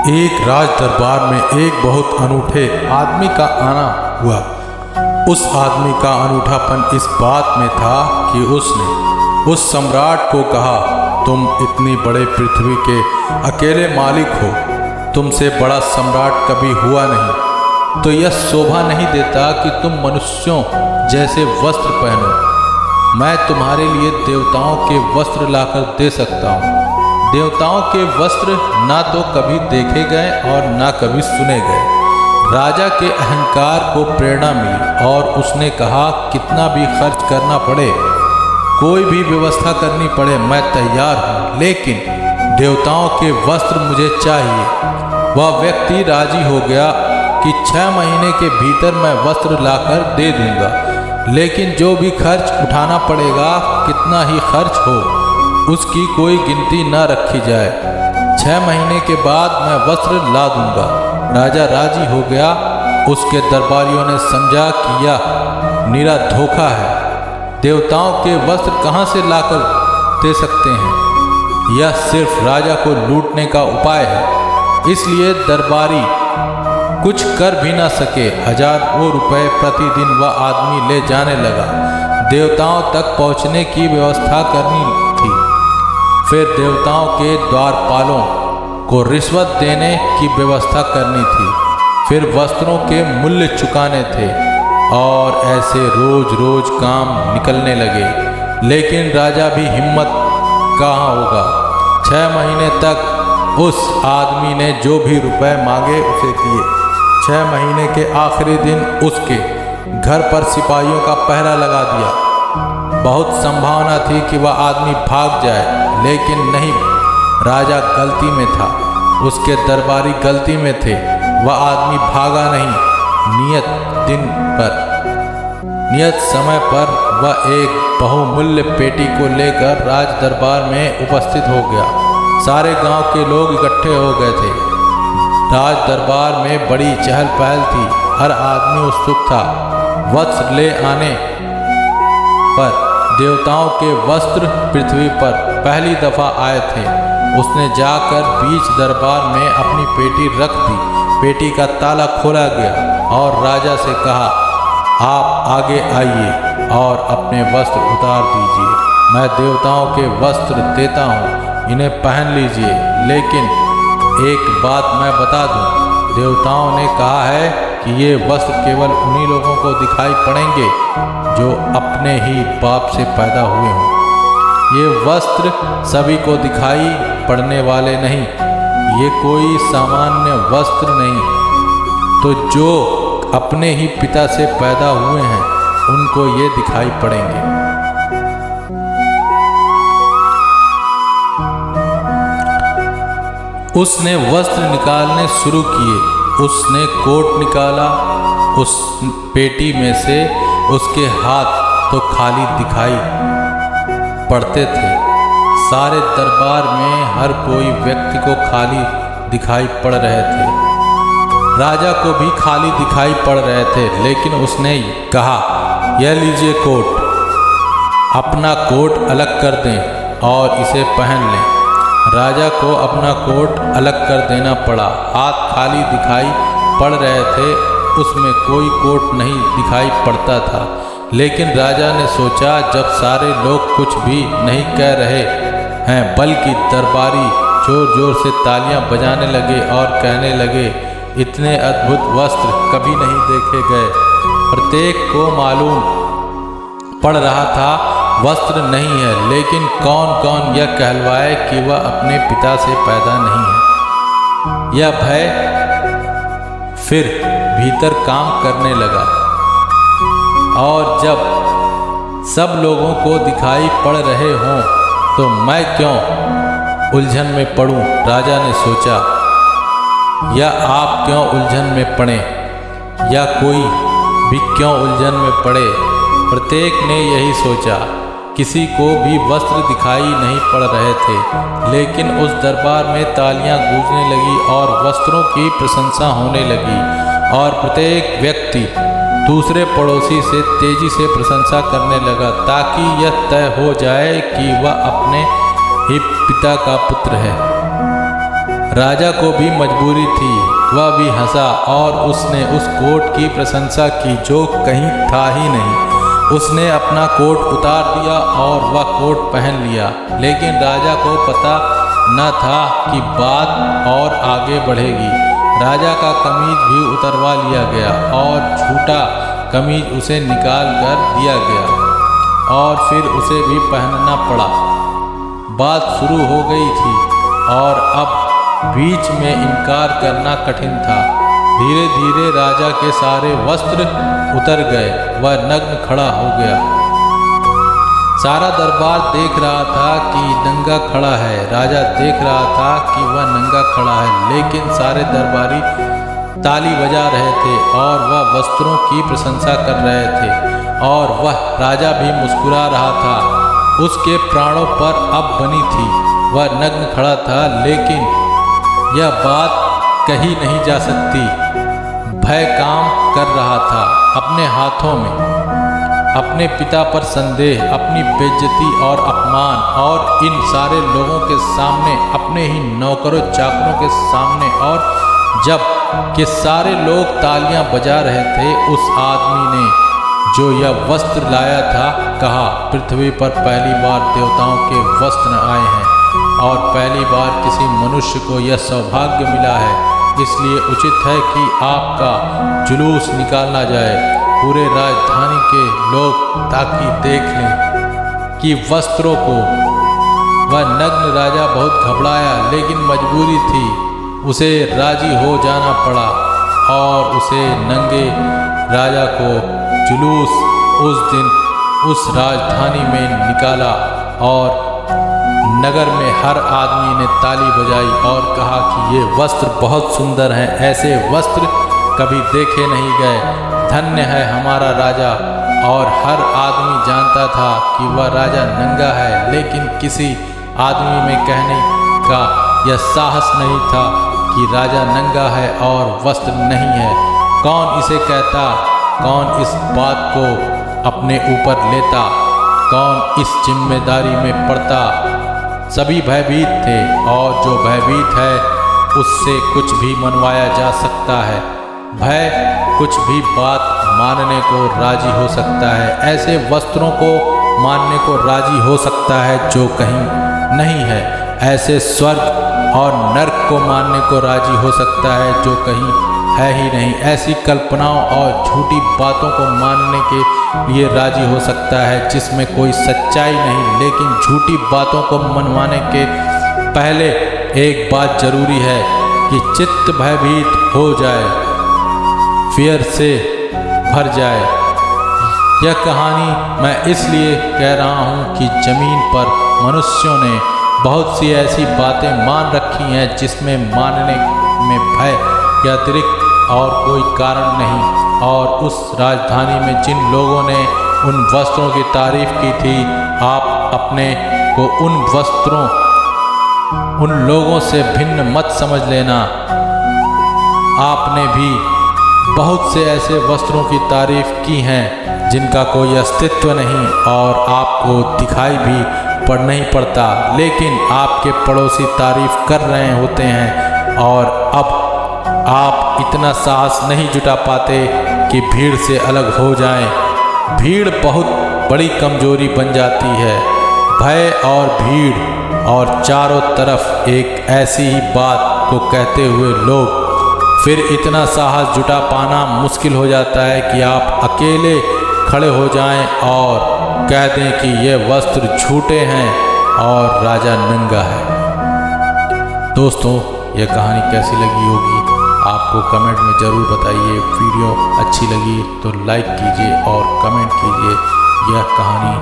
एक राज दरबार में एक बहुत अनूठे आदमी का आना हुआ। उस आदमी का अनूठापन इस बात में था कि उसने उस सम्राट को कहा, तुम इतनी बड़े पृथ्वी के अकेले मालिक हो, तुमसे बड़ा सम्राट कभी हुआ नहीं, तो यह शोभा नहीं देता कि तुम मनुष्यों जैसे वस्त्र पहनो। मैं तुम्हारे लिए देवताओं के वस्त्र लाकर दे सकता हूँ। देवताओं के वस्त्र ना तो कभी देखे गए और ना कभी सुने गए। राजा के अहंकार को प्रेरणा मिली और उसने कहा, कितना भी खर्च करना पड़े, कोई भी व्यवस्था करनी पड़े, मैं तैयार हूँ, लेकिन देवताओं के वस्त्र मुझे चाहिए। वह व्यक्ति राजी हो गया कि 6 महीने के भीतर मैं वस्त्र लाकर दे दूंगा, लेकिन जो भी खर्च उठाना पड़ेगा, कितना ही खर्च हो, उसकी कोई गिनती न रखी जाए। 6 महीने के बाद मैं वस्त्र ला दूंगा। राजा राजी हो गया। उसके दरबारियों ने समझा कि यह निरा धोखा है। देवताओं के वस्त्र कहाँ से लाकर दे सकते हैं? यह सिर्फ राजा को लूटने का उपाय है। इसलिए दरबारी कुछ कर भी ना सके। हजारों रुपए प्रतिदिन वह आदमी ले जाने लगा। देवताओं तक पहुँचने की व्यवस्था करनी थी। फिर देवताओं के द्वारपालों को रिश्वत देने की व्यवस्था करनी थी। फिर वस्त्रों के मूल्य चुकाने थे और ऐसे रोज रोज काम निकलने लगे। लेकिन राजा भी हिम्मत कहाँ होगा। 6 महीने तक उस आदमी ने जो भी रुपए मांगे उसे दिए। 6 महीने के आखिरी दिन उसके घर पर सिपाहियों का पहरा लगा दिया। बहुत संभावना थी कि वह आदमी भाग जाए, लेकिन नहीं, राजा गलती में था, उसके दरबारी गलती में थे। वह आदमी भागा नहीं। नियत समय पर वह एक बहुमूल्य पेटी को लेकर राज दरबार में उपस्थित हो गया। सारे गांव के लोग इकट्ठे हो गए थे। राज दरबार में बड़ी चहल पहल थी। हर आदमी उत्सुक था। वस्त्र ले आने पर देवताओं के वस्त्र पृथ्वी पर पहली दफा आए थे। उसने जाकर बीच दरबार में अपनी पेटी रख दी। पेटी का ताला खोला गया और राजा से कहा, आप आगे आइए और अपने वस्त्र उतार दीजिए। मैं देवताओं के वस्त्र देता हूँ, इन्हें पहन लीजिए। लेकिन एक बात मैं बता दूँ, देवताओं ने कहा है कि ये वस्त्र केवल उन्हीं लोगों को दिखाई पड़ेंगे जो अपने ही बाप से पैदा हुए हों। ये वस्त्र सभी को दिखाई पड़ने वाले नहीं। ये कोई सामान्य वस्त्र नहीं। तो जो अपने ही पिता से पैदा हुए हैं, उनको ये दिखाई पड़ेंगे। उसने वस्त्र निकालने शुरू किए। उसने कोट निकाला। उस पेटी में से उसके हाथ तो खाली दिखाई पड़ते थे। सारे दरबार में हर कोई व्यक्ति को खाली दिखाई पड़ रहे थे। राजा को भी खाली दिखाई पड़ रहे थे। लेकिन उसने कहा, यह लीजिए कोट, अपना कोट अलग कर दें और इसे पहन लें। राजा को अपना कोट अलग कर देना पड़ा। हाथ खाली दिखाई पड़ रहे थे, उसमें कोई कोट नहीं दिखाई पड़ता था। लेकिन राजा ने सोचा, जब सारे लोग कुछ भी नहीं कह रहे हैं, बल्कि दरबारी जोर जोर से तालियां बजाने लगे और कहने लगे, इतने अद्भुत वस्त्र कभी नहीं देखे गए। प्रत्येक को मालूम पड़ रहा था वस्त्र नहीं है, लेकिन कौन कौन यह कहलवाए कि वह अपने पिता से पैदा नहीं है। यह भय फिर भीतर काम करने लगा। और जब सब लोगों को दिखाई पड़ रहे हों, तो मैं क्यों उलझन में पड़ूं? राजा ने सोचा। या आप क्यों उलझन में पड़े, या कोई भी क्यों उलझन में पड़े। प्रत्येक ने यही सोचा। किसी को भी वस्त्र दिखाई नहीं पड़ रहे थे। लेकिन उस दरबार में तालियां गूंजने लगी और वस्त्रों की प्रशंसा होने लगी। और प्रत्येक व्यक्ति दूसरे पड़ोसी से तेजी से प्रशंसा करने लगा, ताकि यह तय हो जाए कि वह अपने ही पिता का पुत्र है। राजा को भी मजबूरी थी, वह भी हंसा और उसने उस कोट की प्रशंसा की जो कहीं था ही नहीं। उसने अपना कोट उतार दिया और वह कोट पहन लिया, लेकिन राजा को पता न था कि बात और आगे बढ़ेगी। राजा का कमीज भी उतरवा लिया गया और झूठा कमीज उसे निकाल कर दिया गया और फिर उसे भी पहनना पड़ा। बात शुरू हो गई थी और अब बीच में इनकार करना कठिन था। धीरे धीरे राजा के सारे वस्त्र उतर गए, वह नग्न खड़ा हो गया। सारा दरबार देख रहा था कि नंगा खड़ा है। राजा देख रहा था कि वह नंगा खड़ा है, लेकिन सारे दरबारी ताली बजा रहे थे और वह वस्त्रों की प्रशंसा कर रहे थे और वह राजा भी मुस्कुरा रहा था। उसके प्राणों पर अब बनी थी, वह नग्न खड़ा था, लेकिन यह बात कही नहीं जा सकती। भय काम कर रहा था अपने हाथों में, अपने पिता पर संदेह, अपनी बेइज्जती और अपमान, और इन सारे लोगों के सामने, अपने ही नौकरों चाकरों के सामने। और जब के सारे लोग तालियां बजा रहे थे, उस आदमी ने जो यह वस्त्र लाया था कहा, पृथ्वी पर पहली बार देवताओं के वस्त्र आए हैं और पहली बार किसी मनुष्य को यह सौभाग्य मिला है। इसलिए उचित है कि आपका जुलूस निकालना जाए, पूरे राजधानी के लोग, ताकि देख लें कि वस्त्रों को। वह नग्न राजा बहुत घबराया, लेकिन मजबूरी थी, उसे राजी हो जाना पड़ा और उसे नंगे राजा को जुलूस उस दिन उस राजधानी में निकाला और नगर में हर आदमी ने ताली बजाई और कहा कि ये वस्त्र बहुत सुंदर हैं, ऐसे वस्त्र कभी देखे नहीं गए, धन्य है हमारा राजा। और हर आदमी जानता था कि वह राजा नंगा है, लेकिन किसी आदमी में कहने का यह साहस नहीं था कि राजा नंगा है और वस्त्र नहीं है। कौन इसे कहता, कौन इस बात को अपने ऊपर लेता, कौन इस जिम्मेदारी में पड़ता। सभी भयभीत थे और जो भयभीत है उससे कुछ भी मनवाया जा सकता है। भय कुछ भी बात मानने को राजी हो सकता है, ऐसे वस्त्रों को मानने को राजी हो सकता है जो कहीं नहीं है, ऐसे स्वर्ग और नर्क को मानने को राजी हो सकता है जो कहीं है ही नहीं, ऐसी कल्पनाओं और झूठी बातों को मानने के लिए राजी हो सकता है जिसमें कोई सच्चाई नहीं। लेकिन झूठी बातों को मनवाने के पहले एक बात जरूरी है कि चित्त भयभीत हो जाए, फियर से भर जाए। यह कहानी मैं इसलिए कह रहा हूँ कि ज़मीन पर मनुष्यों ने बहुत सी ऐसी बातें मान रखी हैं जिसमें मानने में भय के अतिरिक्त और कोई कारण नहीं। और उस राजधानी में जिन लोगों ने उन वस्त्रों की तारीफ की थी, आप अपने को उन वस्त्रों, उन लोगों से भिन्न मत समझ लेना। आपने भी बहुत से ऐसे वस्त्रों की तारीफ की हैं जिनका कोई अस्तित्व नहीं और आपको दिखाई भी पड़ नहीं पड़ता, लेकिन आपके पड़ोसी तारीफ कर रहे होते हैं और अब आप इतना साहस नहीं जुटा पाते कि भीड़ से अलग हो जाएं। भीड़ बहुत बड़ी कमजोरी बन जाती है। भय और भीड़ और चारों तरफ एक ऐसी ही बात को कहते हुए लोग, फिर इतना साहस जुटा पाना मुश्किल हो जाता है कि आप अकेले खड़े हो जाएं और कह दें कि ये वस्त्र झूठे हैं और राजा नंगा है। दोस्तों, यह कहानी कैसी लगी होगी आपको कमेंट में ज़रूर बताइए। वीडियो अच्छी लगी तो लाइक कीजिए और कमेंट कीजिए। यह कहानी